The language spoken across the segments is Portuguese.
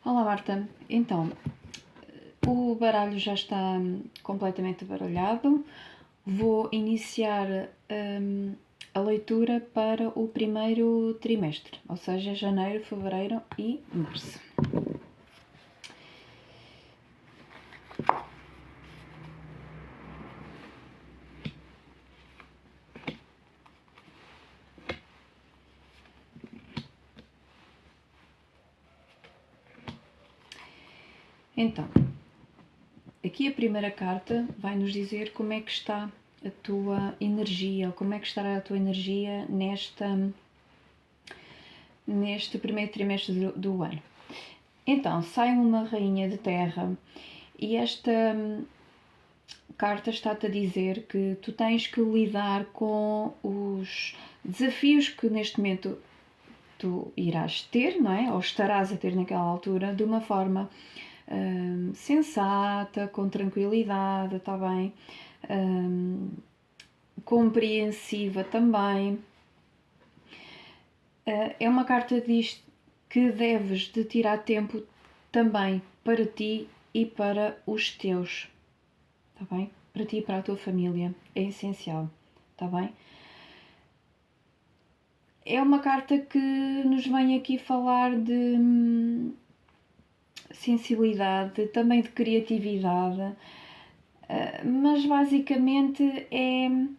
Olá Marta, então o baralho já está completamente baralhado. Vou iniciar a leitura para o primeiro trimestre, ou seja, janeiro, fevereiro e março. Então, aqui a primeira carta vai nos dizer como é que está a tua energia, ou como é que estará a tua energia neste primeiro trimestre do ano. Então, sai uma rainha de terra e esta carta está-te a dizer que tu tens que lidar com os desafios que neste momento tu irás ter, não é? Ou estarás a ter naquela altura, de uma forma sensata, com tranquilidade, está bem? Compreensiva também. É uma carta que diz que deves de tirar tempo também para ti e para os teus, está bem? Para ti e para a tua família, é essencial, está bem? É uma carta que nos vem aqui falar de sensibilidade, também de criatividade, mas basicamente tem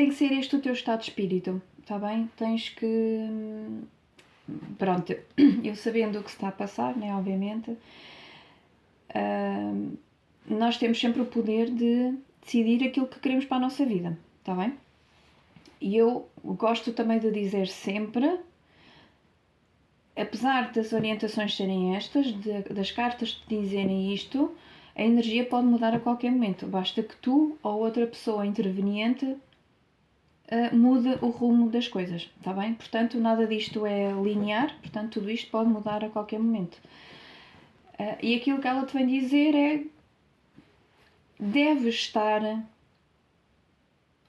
que ser este o teu estado de espírito, está bem? Tens que... Pronto, eu sabendo o que se está a passar, né, obviamente, nós temos sempre o poder de decidir aquilo que queremos para a nossa vida, está bem? E eu gosto também de dizer sempre, apesar das orientações serem estas, das cartas te dizerem isto, a energia pode mudar a qualquer momento. Basta que tu ou outra pessoa interveniente mude o rumo das coisas, está bem? Portanto, nada disto é linear, portanto, tudo isto pode mudar a qualquer momento. E aquilo que ela te vem dizer é: deves estar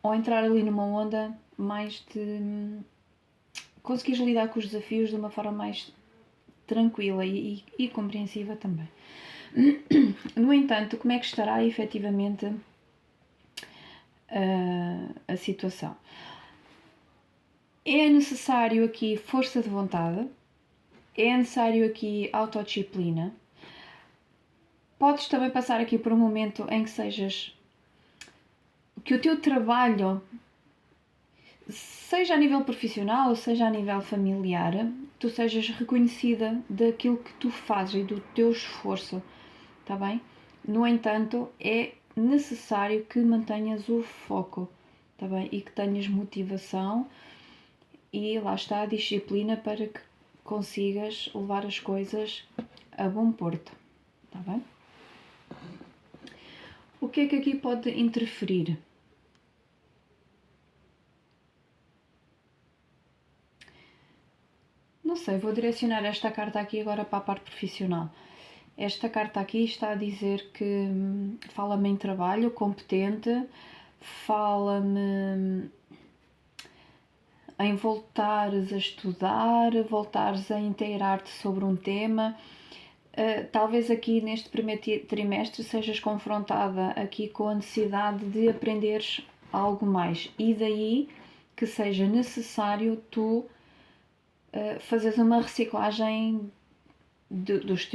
ou entrar ali numa onda mais de conseguires lidar com os desafios de uma forma mais tranquila e compreensiva também. No entanto, como é que estará efetivamente a situação? É necessário aqui força de vontade, é necessário aqui autodisciplina. Podes também passar aqui por um momento em que o teu trabalho, seja a nível profissional, seja a nível familiar, tu sejas reconhecida daquilo que tu fazes e do teu esforço, está bem? No entanto, é necessário que mantenhas o foco, está bem? E que tenhas motivação e lá está a disciplina para que consigas levar as coisas a bom porto, está bem? O que é que aqui pode interferir? Não sei, vou direcionar esta carta aqui agora para a parte profissional. Esta carta aqui está a dizer que fala-me em trabalho competente, fala-me em voltares a estudar, voltares a inteirar-te sobre um tema. Talvez aqui neste primeiro trimestre sejas confrontada aqui com a necessidade de aprenderes algo mais e daí que seja necessário tu fazeres uma reciclagem dos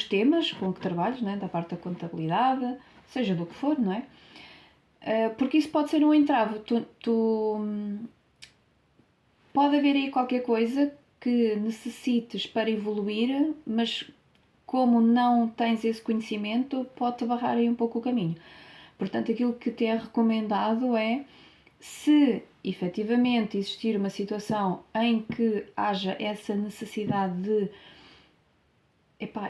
temas com que trabalhas, né? Da parte da contabilidade, seja do que for, não é? Porque isso pode ser um entrave. Pode haver aí qualquer coisa que necessites para evoluir, mas como não tens esse conhecimento, pode-te barrar aí um pouco o caminho. Portanto, aquilo que te é recomendado é, se efetivamente existir uma situação em que haja essa necessidade de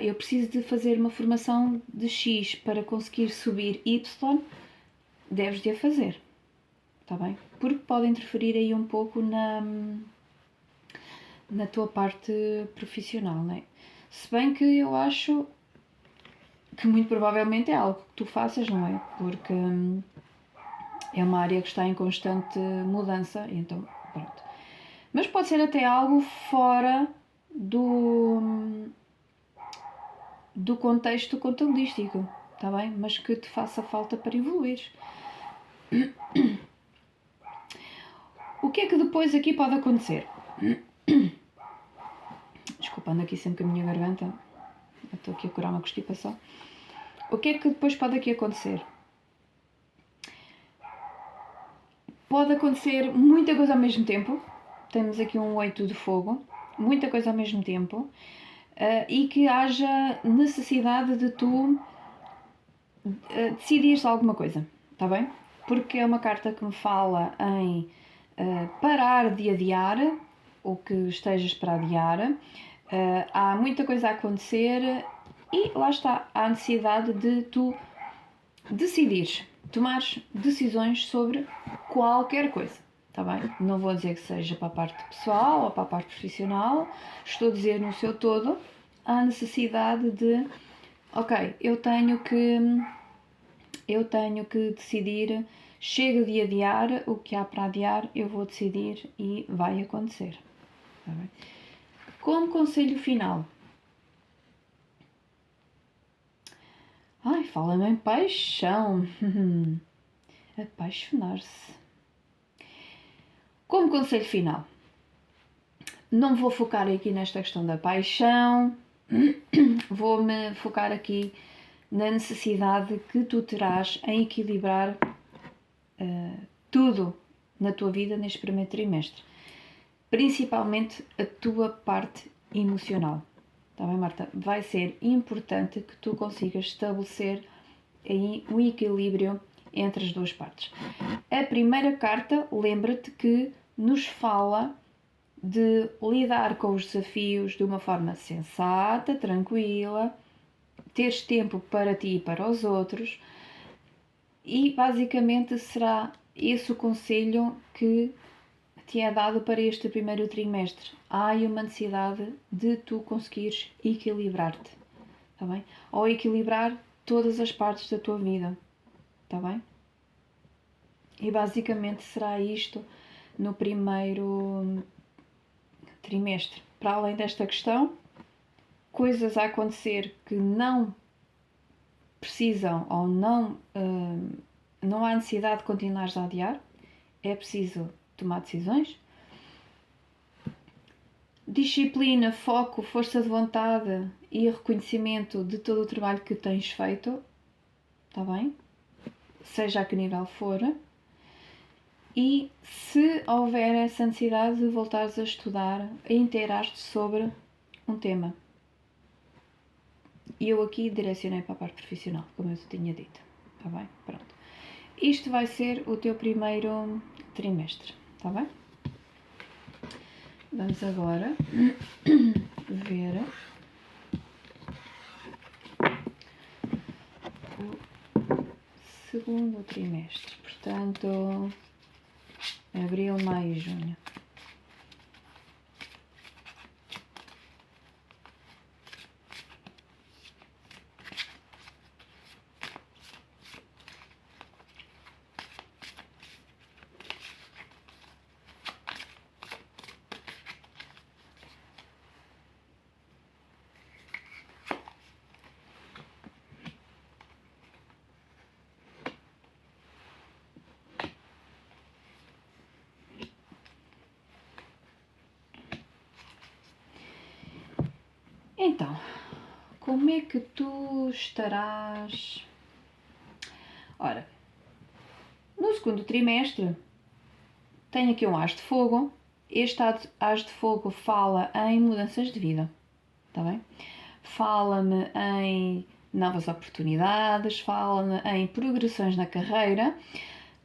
eu preciso de fazer uma formação de X para conseguir subir Y, deves de a fazer, está bem? Porque pode interferir aí um pouco na tua parte profissional, não é? Se bem que eu acho que muito provavelmente é algo que tu faças, não é? Porque é uma área que está em constante mudança, então pronto. Mas pode ser até algo fora do contexto contabilístico, está bem? Mas que te faça falta para evoluir. O que é que depois aqui pode acontecer? Desculpando aqui sempre com a minha garganta, eu estou aqui a curar uma constipação. O que é que depois pode aqui acontecer? Pode acontecer muita coisa ao mesmo tempo. Temos aqui um 8 de fogo, muita coisa ao mesmo tempo, e que haja necessidade de tu decidires alguma coisa, está bem? Porque é uma carta que me fala em parar de adiar o que estejas para adiar. Há muita coisa a acontecer e lá está, há a necessidade de tu decidires, tomares decisões sobre qualquer coisa, está bem? Não vou dizer que seja para a parte pessoal ou para a parte profissional, estou a dizer no seu todo, há necessidade de, ok, eu tenho que decidir, chega de adiar, o que há para adiar eu vou decidir e vai acontecer, está bem? Como conselho final, fala-me em paixão, apaixonar-se. Como conselho final, não vou focar aqui nesta questão da paixão, vou-me focar aqui na necessidade que tu terás em equilibrar tudo na tua vida neste primeiro trimestre, principalmente a tua parte emocional. Está bem, Marta? Vai ser importante que tu consigas estabelecer aí um equilíbrio entre as duas partes. A primeira carta, lembra-te que nos fala de lidar com os desafios de uma forma sensata, tranquila, teres tempo para ti e para os outros, e basicamente será esse o conselho que te é dado para este primeiro trimestre. Há uma necessidade de tu conseguires equilibrar-te, está bem? Ou equilibrar todas as partes da tua vida, está bem? E basicamente será isto no primeiro trimestre. Para além desta questão, coisas a acontecer que não precisam ou não há necessidade de continuares a adiar, é preciso tomar decisões. Disciplina, foco, força de vontade e reconhecimento de todo o trabalho que tens feito, está bem? Seja a que nível for. E se houver essa necessidade de voltares a estudar, a inteirar-te sobre um tema. E eu aqui direcionei para a parte profissional, como eu te tinha dito, está bem? Pronto. Isto vai ser o teu primeiro trimestre, está bem? Vamos agora ver o segundo trimestre, portanto, abril, maio e junho. Então, como é que tu estarás? Ora, no segundo trimestre, tenho aqui um as de fogo. Este as de fogo fala em mudanças de vida, está bem? Fala-me em novas oportunidades, fala-me em progressões na carreira.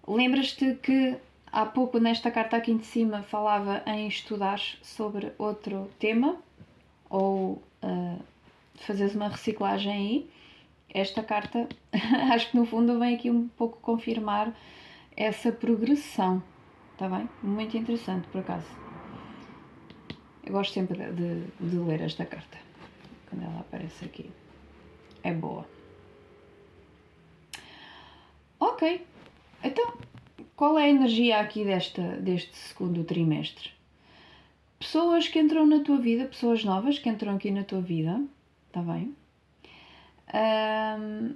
Lembras-te que há pouco nesta carta aqui em cima falava em estudar sobre outro tema ou fazeres uma reciclagem aí? Esta carta acho que no fundo vem aqui um pouco confirmar essa progressão, está bem? Muito interessante por acaso. Eu gosto sempre de ler esta carta quando ela aparece aqui. É boa. Ok, então qual é a energia aqui deste segundo trimestre? pessoas que entram na tua vida, pessoas novas que entram aqui na tua vida, está bem?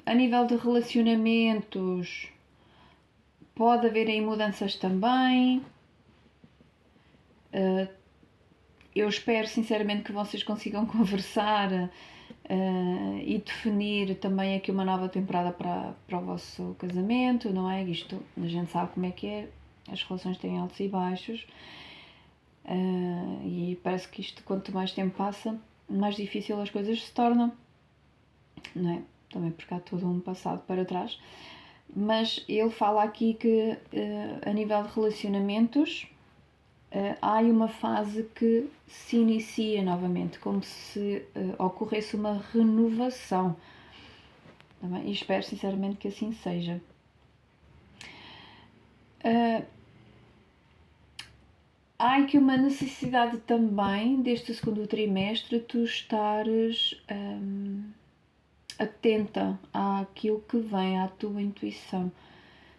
A nível de relacionamentos, pode haver aí mudanças também. Eu espero sinceramente que vocês consigam conversar e definir também aqui uma nova temporada para o vosso casamento, não é? Isto, a gente sabe como é que é, as relações têm altos e baixos, e parece que isto, quanto mais tempo passa, mais difícil as coisas se tornam, não é? Também porque há todo um passado para trás. Mas ele fala aqui que a nível de relacionamentos há uma fase que se inicia novamente, como se ocorresse uma renovação. E espero sinceramente que assim seja. Há aqui uma necessidade também deste segundo trimestre tu estares atenta àquilo que vem, à tua intuição,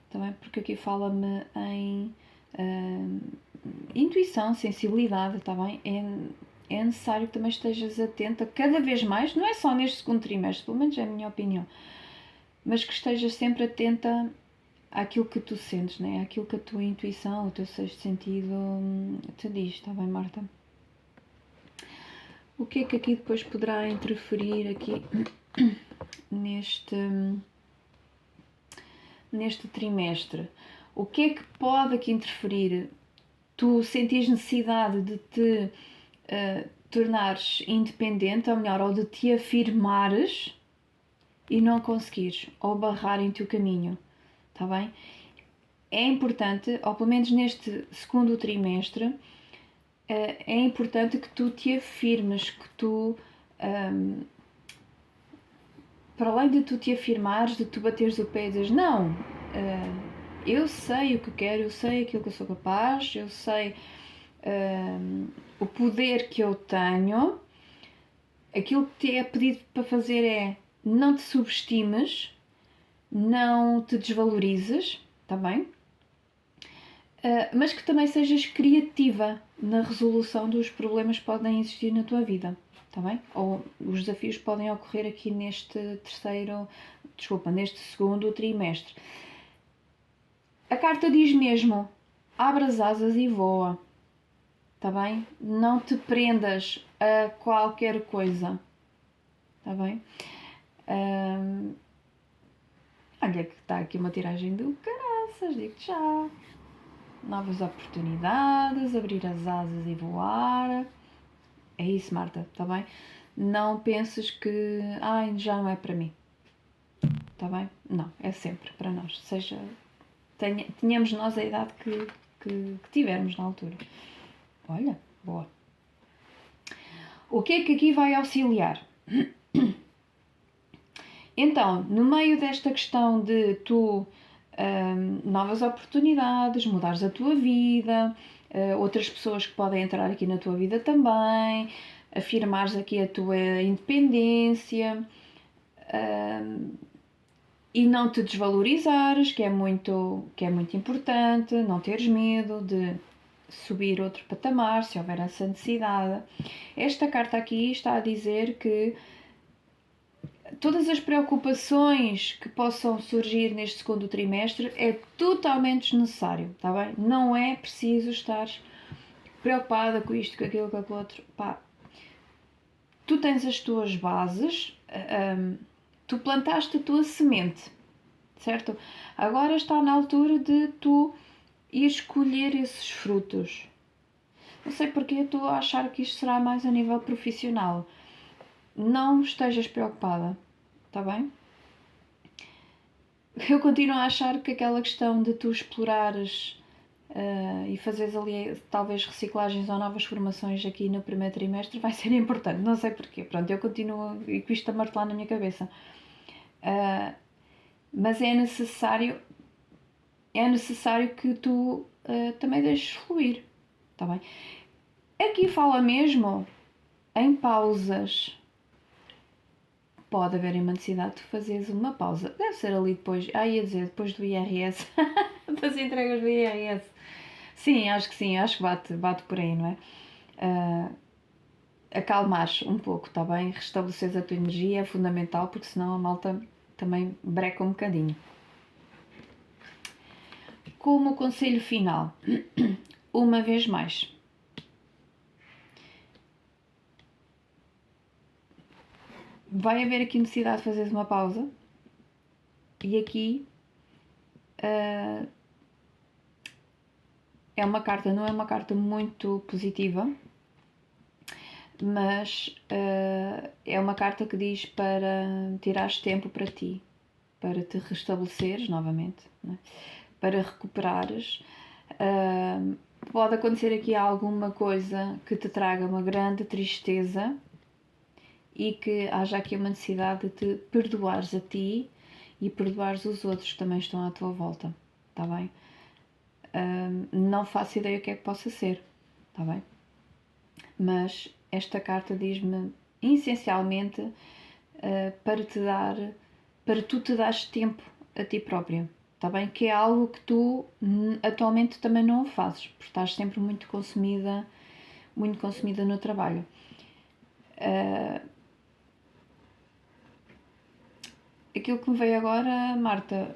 também porque aqui fala-me em intuição, sensibilidade, está bem? É necessário que também estejas atenta cada vez mais, não é só neste segundo trimestre, pelo menos é a minha opinião, mas que estejas sempre atenta àquilo que tu sentes, né? Àquilo que a tua intuição, o teu sexto sentido te diz, está bem, Marta? O que é que aqui depois poderá interferir aqui neste trimestre? O que é que pode aqui interferir? Tu sentires necessidade de te tornares independente, ou melhor, ou de te afirmares e não conseguires, ou barrarem-te o caminho, está bem? É importante, ou pelo menos neste segundo trimestre, é importante que tu te afirmes, que tu, para além de tu te afirmares, de tu bateres o pé e dizeres, não, eu sei o que quero, eu sei aquilo que eu sou capaz, eu sei o poder que eu tenho. Aquilo que te é pedido para fazer é não te subestimes, não te desvalorizes, está bem? Mas que também sejas criativa na resolução dos problemas que podem existir na tua vida, está bem? Ou os desafios que podem ocorrer aqui neste segundo trimestre. A carta diz mesmo, abre as asas e voa, está bem? Não te prendas a qualquer coisa, está bem? Olha que está aqui uma tiragem do caraças, digo-te já. Novas oportunidades, abrir as asas e voar. É isso, Marta, está bem? Não penses que, já não é para mim, está bem? Não, é sempre para nós, seja, tenhamos nós a idade que tivermos na altura. Olha, boa. O que é que aqui vai auxiliar? Então, no meio desta questão de tu novas oportunidades, mudares a tua vida, outras pessoas que podem entrar aqui na tua vida também, afirmares aqui a tua independência e não te desvalorizares, que é muito importante, não teres medo de subir outro patamar, se houver essa necessidade. Esta carta aqui está a dizer que todas as preocupações que possam surgir neste segundo trimestre é totalmente desnecessário, está bem? Não é preciso estar preocupada com isto, com aquilo, com aquilo outro. Pá, tu tens as tuas bases, tu plantaste a tua semente, certo? Agora está na altura de tu ir escolher esses frutos. Não sei porque eu estou a achar que isto será mais a nível profissional. Não estejas preocupada, está bem? Eu continuo a achar que aquela questão de tu explorares e fazeres ali talvez reciclagens ou novas formações aqui no primeiro trimestre vai ser importante, não sei porquê, pronto, eu continuo com isto a martelar na minha cabeça, mas é necessário que tu também deixes fluir, está bem? Aqui fala mesmo em pausas. Pode haver uma necessidade de fazeres uma pausa. Deve ser ali depois, ia dizer, depois do IRS, das entregas do IRS. Sim, acho que bate por aí, não é? acalmares um pouco, está bem? Restabeleceres a tua energia é fundamental, porque senão a malta também breca um bocadinho. Como conselho final, uma vez mais, vai haver aqui necessidade de fazeres uma pausa e aqui é uma carta, não é uma carta muito positiva, mas é uma carta que diz para tirares tempo para ti, para te restabeleceres novamente, né? Para recuperares. Pode acontecer aqui alguma coisa que te traga uma grande tristeza e que haja aqui uma necessidade de te perdoares a ti e perdoares os outros que também estão à tua volta, está bem? Não faço ideia o que é que possa ser, está bem? Mas esta carta diz-me essencialmente para tu te dares tempo a ti própria, está bem? Que é algo que tu atualmente também não fazes, porque estás sempre muito consumida no trabalho. Aquilo que me veio agora, Marta,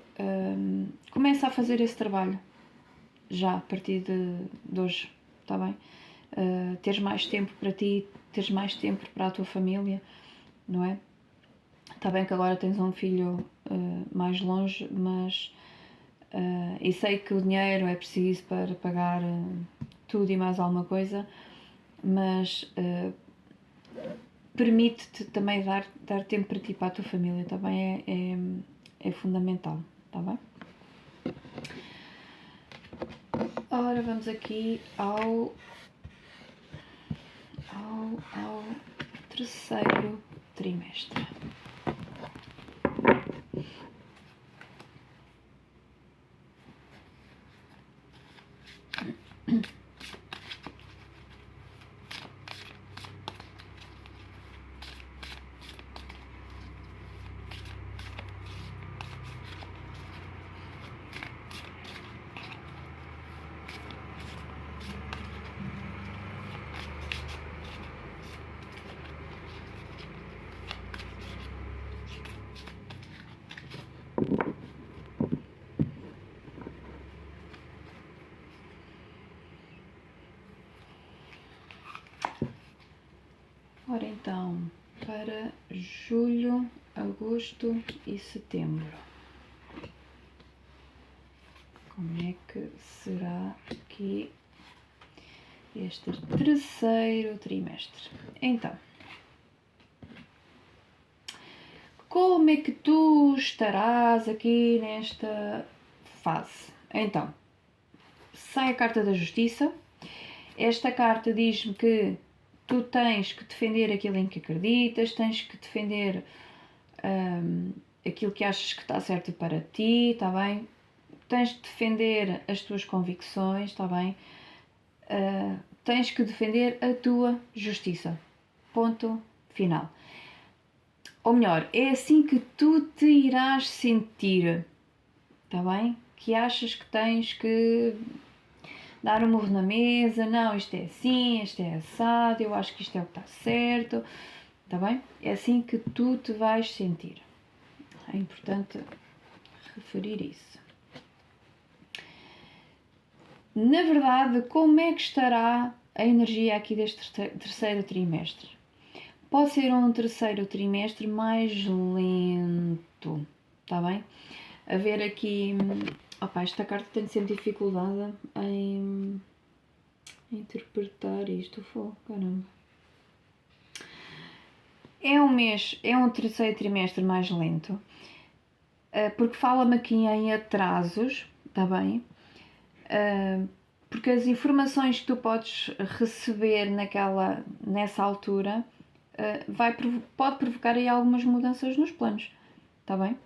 começa a fazer esse trabalho já a partir de hoje, está bem? Teres mais tempo para ti, teres mais tempo para a tua família, não é? Está bem que agora tens um filho mais longe, mas e sei que o dinheiro é preciso para pagar tudo e mais alguma coisa, mas permite-te também dar tempo para ti e para a tua família, está bem? É fundamental, está bem? Ora, vamos aqui ao terceiro trimestre. Ora então, para julho, agosto e setembro, como é que será aqui este terceiro trimestre? Então, como é que tu estarás aqui nesta fase? Então, sai a carta da Justiça. Esta carta diz-me que tu tens que defender aquilo em que acreditas, tens que defender aquilo que achas que está certo para ti, está bem? Tens que defender as tuas convicções, está bem? Tens que defender a tua justiça. Ponto final. Ou melhor, é assim que tu te irás sentir, está bem? Que achas que tens que dar um murro na mesa, não, isto é assim, isto é assado, eu acho que isto é o que está certo, está bem? É assim que tu te vais sentir. É importante referir isso. Na verdade, como é que estará a energia aqui deste terceiro trimestre? Pode ser um terceiro trimestre mais lento, está bem? A ver aqui... Opa, esta carta tem sempre dificuldade em interpretar isto. Caramba. É um terceiro trimestre mais lento, porque fala-me aqui em atrasos, está bem? Porque as informações que tu podes receber nessa altura pode provocar aí algumas mudanças nos planos, está bem?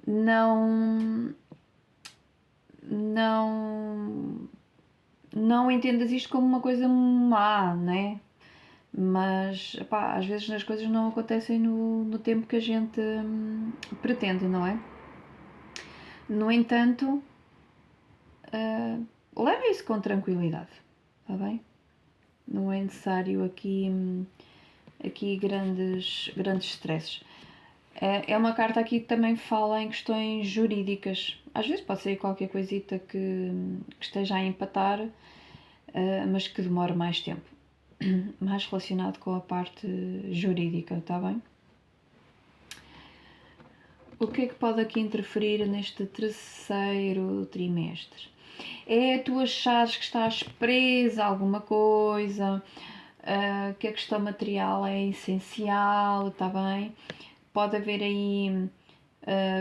Não entendas isto como uma coisa má, né? Mas pá, às vezes as coisas não acontecem no tempo que a gente pretende, não é? No entanto, leva isso com tranquilidade, está bem? não é necessário aqui grandes stresses. É uma carta aqui que também fala em questões jurídicas. Às vezes pode ser qualquer coisita que esteja a empatar, mas que demore mais tempo. Mais relacionado com a parte jurídica, está bem? O que é que pode aqui interferir neste terceiro trimestre? É tu achares que estás presa a alguma coisa, que a questão material é essencial, está bem? Pode haver aí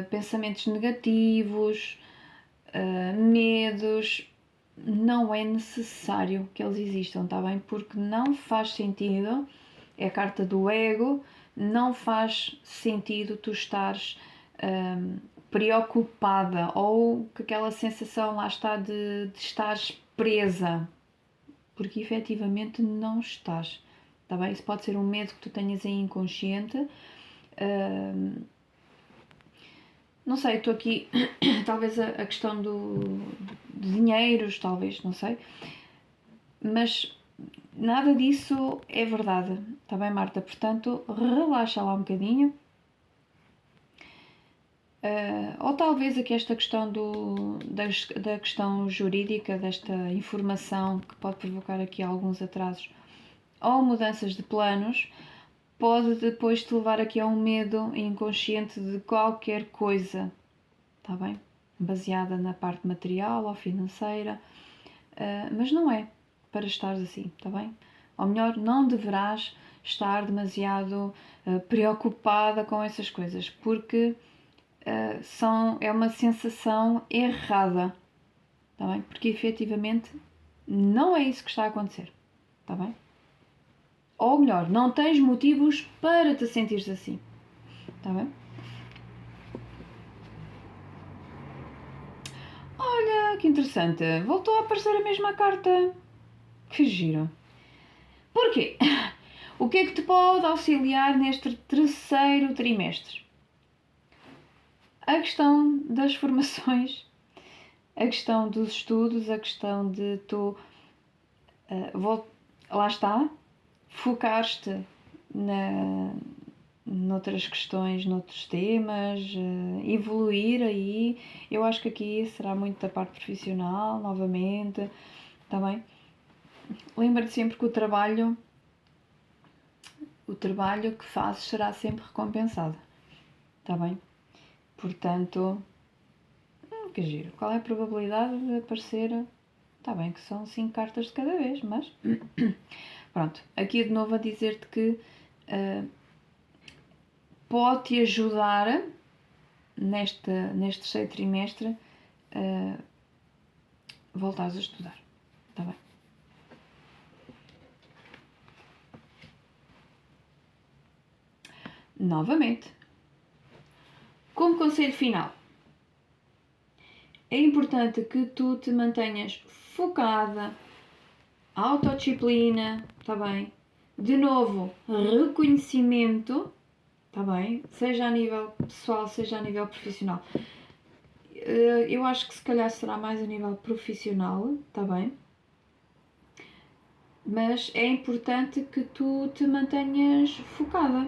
pensamentos negativos, medos. Não é necessário que eles existam, está bem? Porque não faz sentido, é a carta do ego, não faz sentido tu estares preocupada ou que aquela sensação lá está de estares presa, porque efetivamente não estás, está bem? Isso pode ser um medo que tu tenhas aí inconsciente. Não sei, estou aqui, talvez a questão de dinheiros, talvez, não sei, mas nada disso é verdade, está bem, Marta? Portanto, relaxa lá um bocadinho. Ou talvez aqui esta questão da questão jurídica, desta informação que pode provocar aqui alguns atrasos ou mudanças de planos, pode depois te levar aqui a um medo inconsciente de qualquer coisa, está bem? Baseada na parte material ou financeira, mas não é para estares assim, está bem? Ou melhor, não deverás estar demasiado preocupada com essas coisas, porque é uma sensação errada, está bem? Porque efetivamente não é isso que está a acontecer, está bem? Ou melhor, não tens motivos para te sentires assim, está bem? Olha, que interessante, voltou a aparecer a mesma carta. Que giro. Porquê? O que é que te pode auxiliar neste terceiro trimestre? A questão das formações, a questão dos estudos, a questão de tu, lá está, focar-te noutras questões, noutros temas, evoluir aí. Eu acho que aqui será muito da parte profissional, novamente, está bem? Lembra-te sempre que o trabalho que fazes será sempre recompensado, está bem? Portanto, que giro. Qual é a probabilidade de aparecer? Está bem que são 5 cartas de cada vez, mas pronto. Aqui de novo a dizer-te que pode-te ajudar neste terceiro trimestre voltares a estudar, está bem? Novamente, como conselho final, é importante que tu te mantenhas focada, autodisciplina, está bem? De novo, reconhecimento, está bem? Seja a nível pessoal, seja a nível profissional. Eu acho que se calhar será mais a nível profissional, está bem? Mas é importante que tu te mantenhas focada,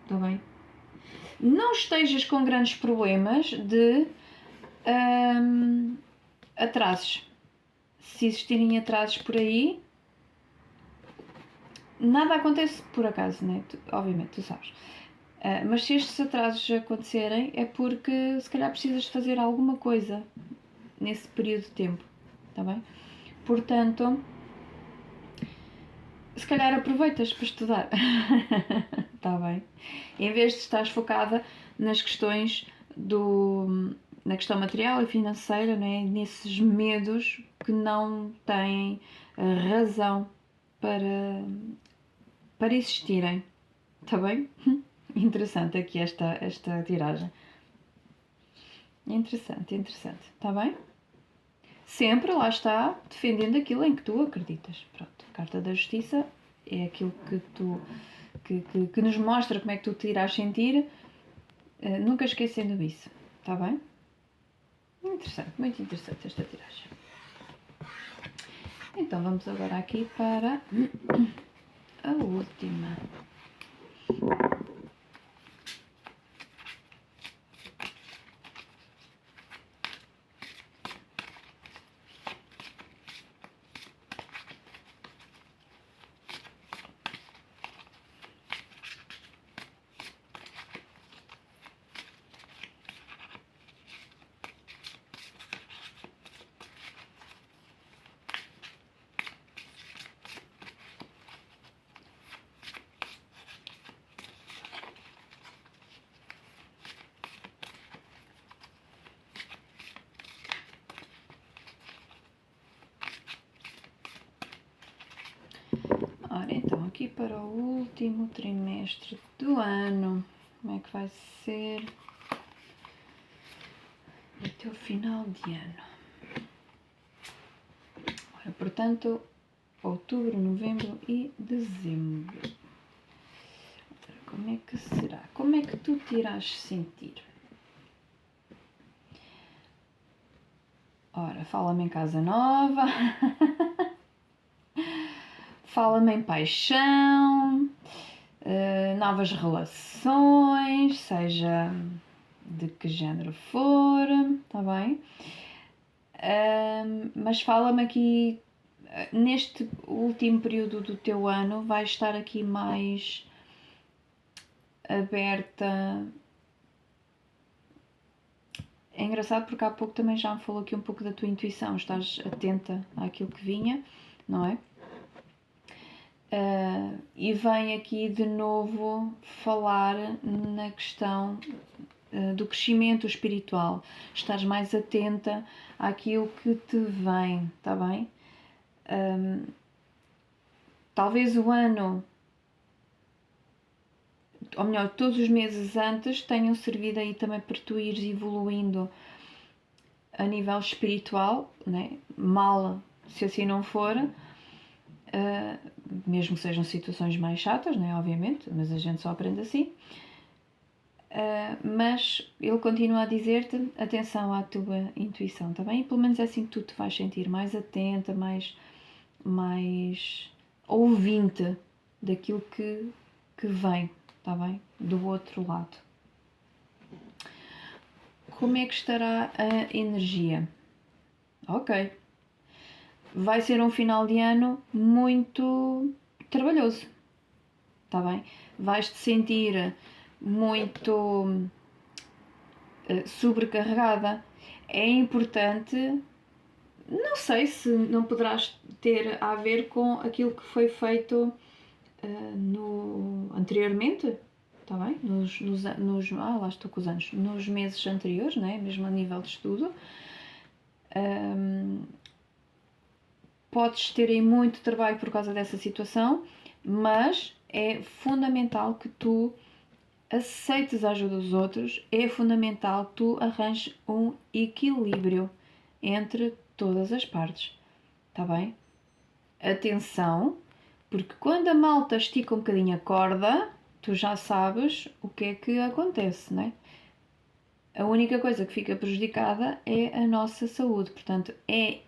está bem? Não estejas com grandes problemas de atrasos. Se existirem atrasos por aí, nada acontece por acaso, né? Obviamente, tu sabes. Mas se estes atrasos acontecerem é porque se calhar precisas fazer alguma coisa nesse período de tempo, está bem? Portanto, se calhar aproveitas para estudar, está bem? Em vez de estares focada nas questões na questão material e financeira, né? Nesses medos que não têm razão para existirem, está bem? Interessante aqui esta tiragem. Interessante, está bem? Sempre, lá está, defendendo aquilo em que tu acreditas. Pronto, a Carta da Justiça é aquilo que nos mostra como é que tu te irás sentir, nunca esquecendo isso, está bem? Interessante, muito interessante esta tiragem. Então vamos agora aqui para a última. Ora, então, aqui para o último trimestre do ano, como é que vai ser até o final de ano? Ora, portanto, outubro, novembro e dezembro. Ora, como é que será? Como é que tu te irás sentir? Ora, fala-me em casa nova, fala-me em paixão, novas relações, seja de que género for, está bem? Mas fala-me aqui, neste último período do teu ano, vais estar aqui mais aberta. É engraçado porque há pouco também já me falou aqui um pouco da tua intuição, estás atenta àquilo que vinha, não é? E vem aqui de novo falar na questão do crescimento espiritual. Estás mais atenta àquilo que te vem, está bem? Talvez o ano, ou melhor, todos os meses antes tenham servido aí também para tu ires evoluindo a nível espiritual, né? Mal se assim não for, mesmo que sejam situações mais chatas, né? Obviamente, mas a gente só aprende assim. Mas ele continua a dizer-te atenção à tua intuição, tá bem? E pelo menos é assim que tu te vais sentir mais atenta, mais ouvinte daquilo que vem, tá bem? Do outro lado. Como é que estará a energia? Ok. Vai ser um final de ano muito trabalhoso, tá bem? Vais-te sentir muito sobrecarregada. É importante, não sei se não poderás ter a ver com aquilo que foi feito anteriormente, está bem? Lá estou com os anos, nos meses anteriores, né? Mesmo a nível de estudo. Podes ter aí muito trabalho por causa dessa situação, mas é fundamental que tu aceites a ajuda dos outros, é fundamental que tu arranjes um equilíbrio entre todas as partes, está bem? Atenção, porque quando a malta estica um bocadinho a corda, tu já sabes o que é que acontece, não é? A única coisa que fica prejudicada é a nossa saúde, portanto é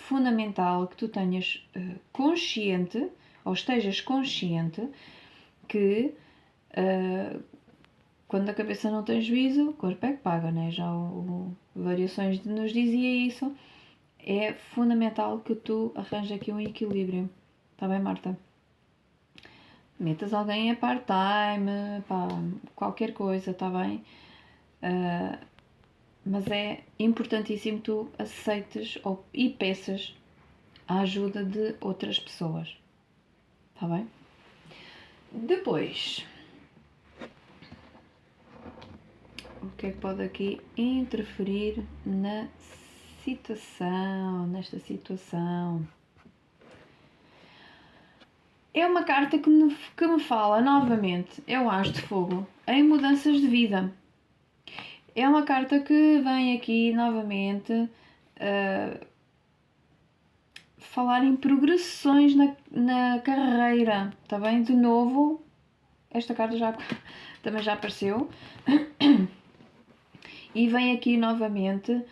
fundamental que tu tenhas consciente, ou estejas consciente, que quando a cabeça não tem juízo, o corpo é que paga, né? Já o Variações nos dizia isso. É fundamental que tu arranjes aqui um equilíbrio. Está bem, Marta? Metas alguém a part-time, pá, qualquer coisa, está bem? Mas é importantíssimo que tu aceites e peças a ajuda de outras pessoas. Está bem? Depois, o que é que pode aqui interferir nesta situação? É uma carta que me fala novamente, é o As de Fogo, em mudanças de vida. É uma carta que vem aqui novamente falar em progressões na carreira, está bem? De novo, esta carta também já apareceu e vem aqui novamente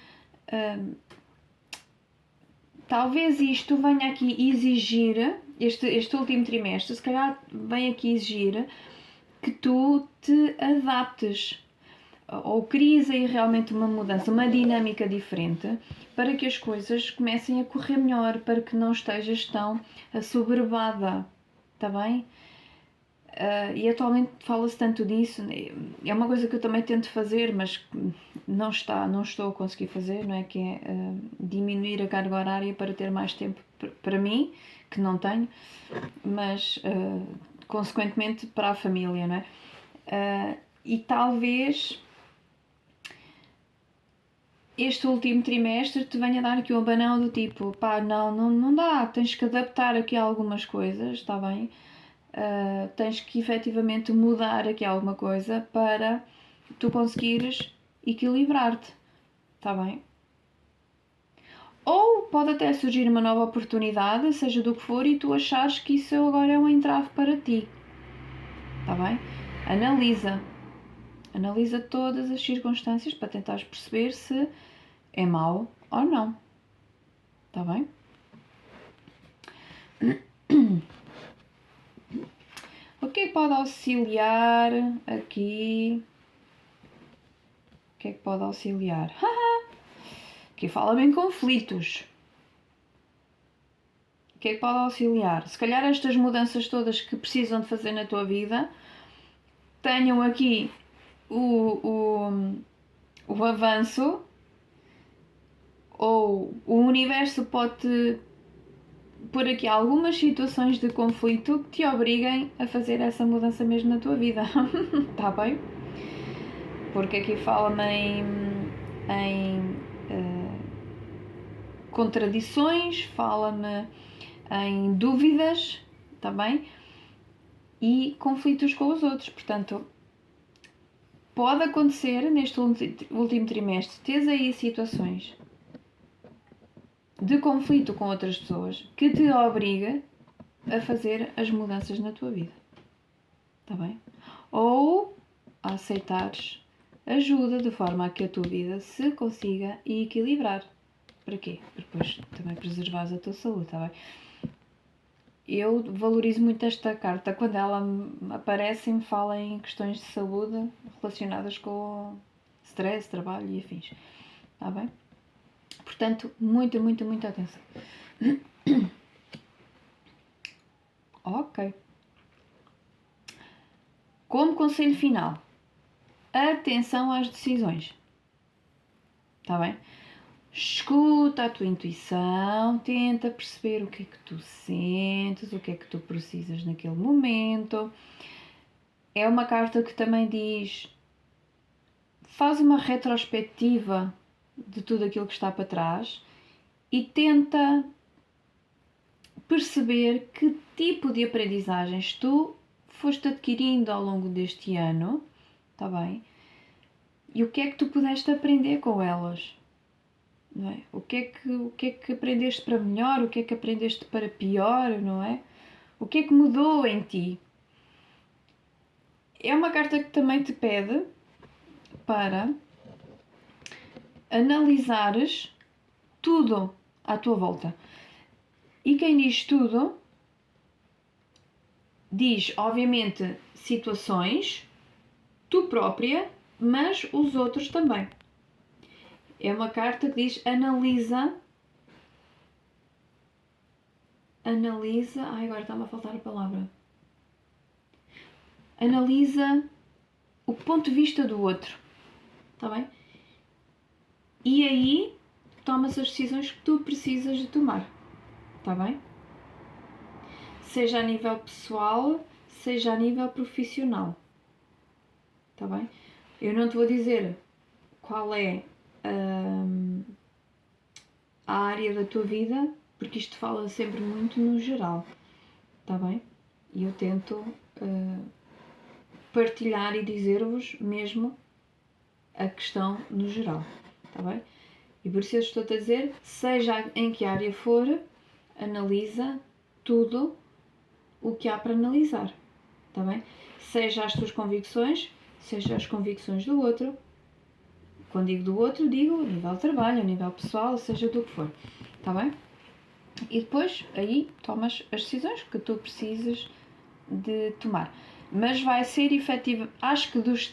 talvez isto venha aqui exigir, este último trimestre, se calhar vem aqui exigir que tu te adaptes ou crias aí realmente uma mudança, uma dinâmica diferente para que as coisas comecem a correr melhor, para que não estejas tão assoberbada, está bem? E atualmente fala-se tanto disso, é uma coisa que eu também tento fazer, mas não estou a conseguir fazer, não é? Que é diminuir a carga horária para ter mais tempo para mim, que não tenho, mas consequentemente para a família, não é? E talvez este último trimestre te venha dar aqui um abanão do tipo, pá, não dá, tens que adaptar aqui algumas coisas, está bem? Tens que efetivamente mudar aqui alguma coisa para tu conseguires equilibrar-te, está bem? Ou pode até surgir uma nova oportunidade, seja do que for, e tu achares que isso agora é um entrave para ti, está bem? Analisa todas as circunstâncias para tentares perceber se é mau ou não, está bem? O que é que pode auxiliar aqui? O que é que pode auxiliar? Aqui fala-me em conflitos. O que é que pode auxiliar? Se calhar estas mudanças todas que precisam de fazer na tua vida tenham aqui o avanço, ou o universo pode pôr aqui algumas situações de conflito que te obriguem a fazer essa mudança mesmo na tua vida. Está bem? Porque aqui fala-me em contradições, fala-me em dúvidas, está bem? E conflitos com os outros. Portanto, pode acontecer neste último trimestre, teres aí situações de conflito com outras pessoas que te obriga a fazer as mudanças na tua vida, está bem? Ou a aceitares ajuda de forma a que a tua vida se consiga equilibrar. Para quê? Para depois também preservares a tua saúde, está bem? Eu valorizo muito esta carta. Quando ela aparece, me fala em questões de saúde relacionadas com stress, trabalho e afins, está bem? Portanto, muita atenção. Ok. Como conselho final, atenção às decisões. Está bem? Escuta a tua intuição, tenta perceber o que é que tu sentes, o que é que tu precisas naquele momento. É uma carta que também diz, faz uma retrospectiva de tudo aquilo que está para trás e tenta perceber que tipo de aprendizagens tu foste adquirindo ao longo deste ano, está bem? E o que é que tu pudeste aprender com elas? Não é? O que é que aprendeste para melhor, o que é que aprendeste para pior, não é? O que é que mudou em ti? É uma carta que também te pede para analisares tudo à tua volta. E quem diz tudo, diz, obviamente, situações, tu própria, mas os outros também. É uma carta que diz, analisa, ai agora está-me a faltar a palavra. Analisa o ponto de vista do outro, está bem? E aí tomas as decisões que tu precisas de tomar, está bem? Seja a nível pessoal, seja a nível profissional, está bem? Eu não te vou dizer qual é a área da tua vida, porque isto fala sempre muito no geral, está bem? E eu tento partilhar e dizer-vos mesmo a questão no geral, está bem? E por isso eu estou-te a dizer, seja em que área for, analisa tudo o que há para analisar, está bem? Seja as tuas convicções, seja as convicções do outro. Quando digo do outro, digo a nível de trabalho, a nível pessoal, seja do que for, está bem? E depois aí tomas as decisões que tu precisas de tomar. Mas vai ser efetivo, acho que dos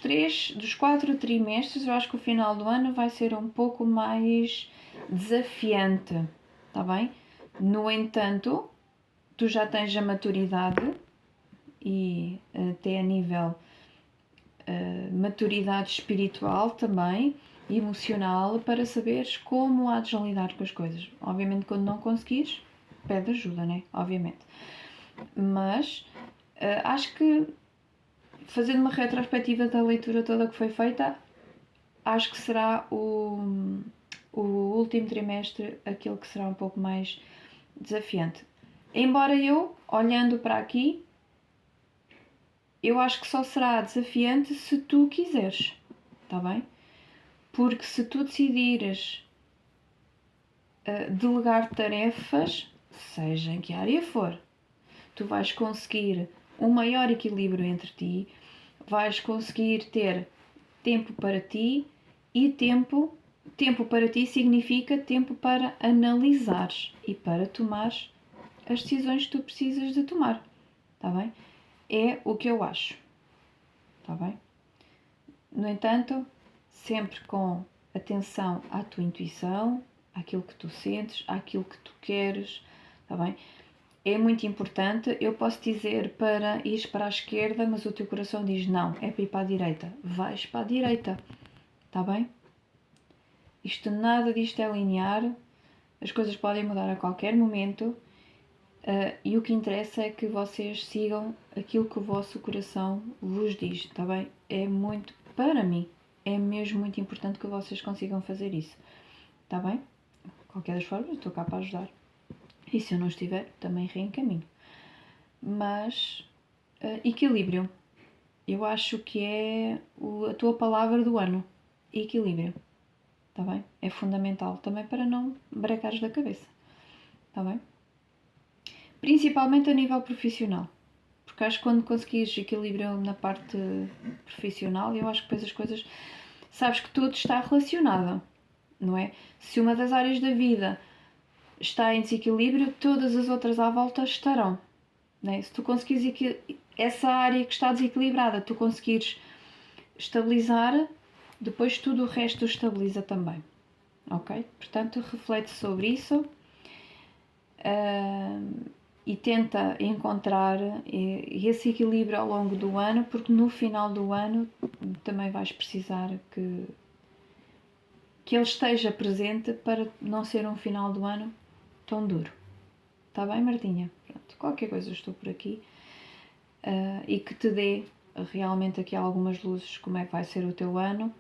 4 trimestres, eu acho que o final do ano vai ser um pouco mais desafiante, está bem? No entanto, tu já tens a maturidade e até a nível maturidade espiritual também, emocional, para saberes como há de lidar com as coisas. Obviamente, quando não conseguires, pede ajuda, né? Obviamente. Mas acho que, fazendo uma retrospectiva da leitura toda que foi feita, acho que será o último trimestre aquele que será um pouco mais desafiante. Embora eu, olhando para aqui, eu acho que só será desafiante se tu quiseres, está bem? Porque se tu decidires delegar tarefas, seja em que área for, tu vais conseguir um maior equilíbrio entre ti, vais conseguir ter tempo para ti e tempo para ti significa tempo para analisares e para tomares as decisões que tu precisas de tomar, está bem? É o que eu acho, está bem? No entanto, sempre com atenção à tua intuição, àquilo que tu sentes, àquilo que tu queres, está bem? É muito importante. Eu posso dizer para ir para a esquerda, mas o teu coração diz não, é para ir para a direita. Vais para a direita, está bem? Isto, nada disto é linear, as coisas podem mudar a qualquer momento e o que interessa é que vocês sigam aquilo que o vosso coração vos diz, está bem? É muito, para mim, é mesmo muito importante que vocês consigam fazer isso, está bem? De qualquer das formas, estou cá para ajudar. E se eu não estiver, também reencaminho. Mas equilíbrio. Eu acho que é a tua palavra do ano. Equilíbrio. Está bem? É fundamental também para não brecares da cabeça. Está bem? Principalmente a nível profissional. Porque acho que quando conseguires equilíbrio na parte profissional, eu acho que depois as coisas. Sabes que tudo está relacionado, não é? Se uma das áreas da vida está em desequilíbrio, todas as outras à volta estarão. Não é? Se tu conseguires essa área que está desequilibrada, tu conseguires estabilizar, depois tudo o resto estabiliza também. Ok? Portanto, reflete sobre isso e tenta encontrar esse equilíbrio ao longo do ano, porque no final do ano também vais precisar que ele esteja presente para não ser um final do ano tão duro. Está bem, Martinha? Pronto, qualquer coisa estou por aqui e que te dê realmente aqui algumas luzes como é que vai ser o teu ano.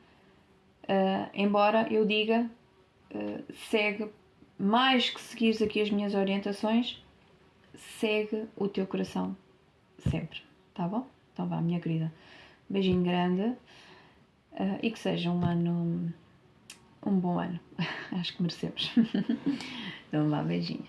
Embora eu diga, segue, mais que seguires aqui as minhas orientações, segue o teu coração sempre, tá bom? Então vá, minha querida, beijinho grande e que seja um bom ano. Acho que merecemos. Então vá, beijinho.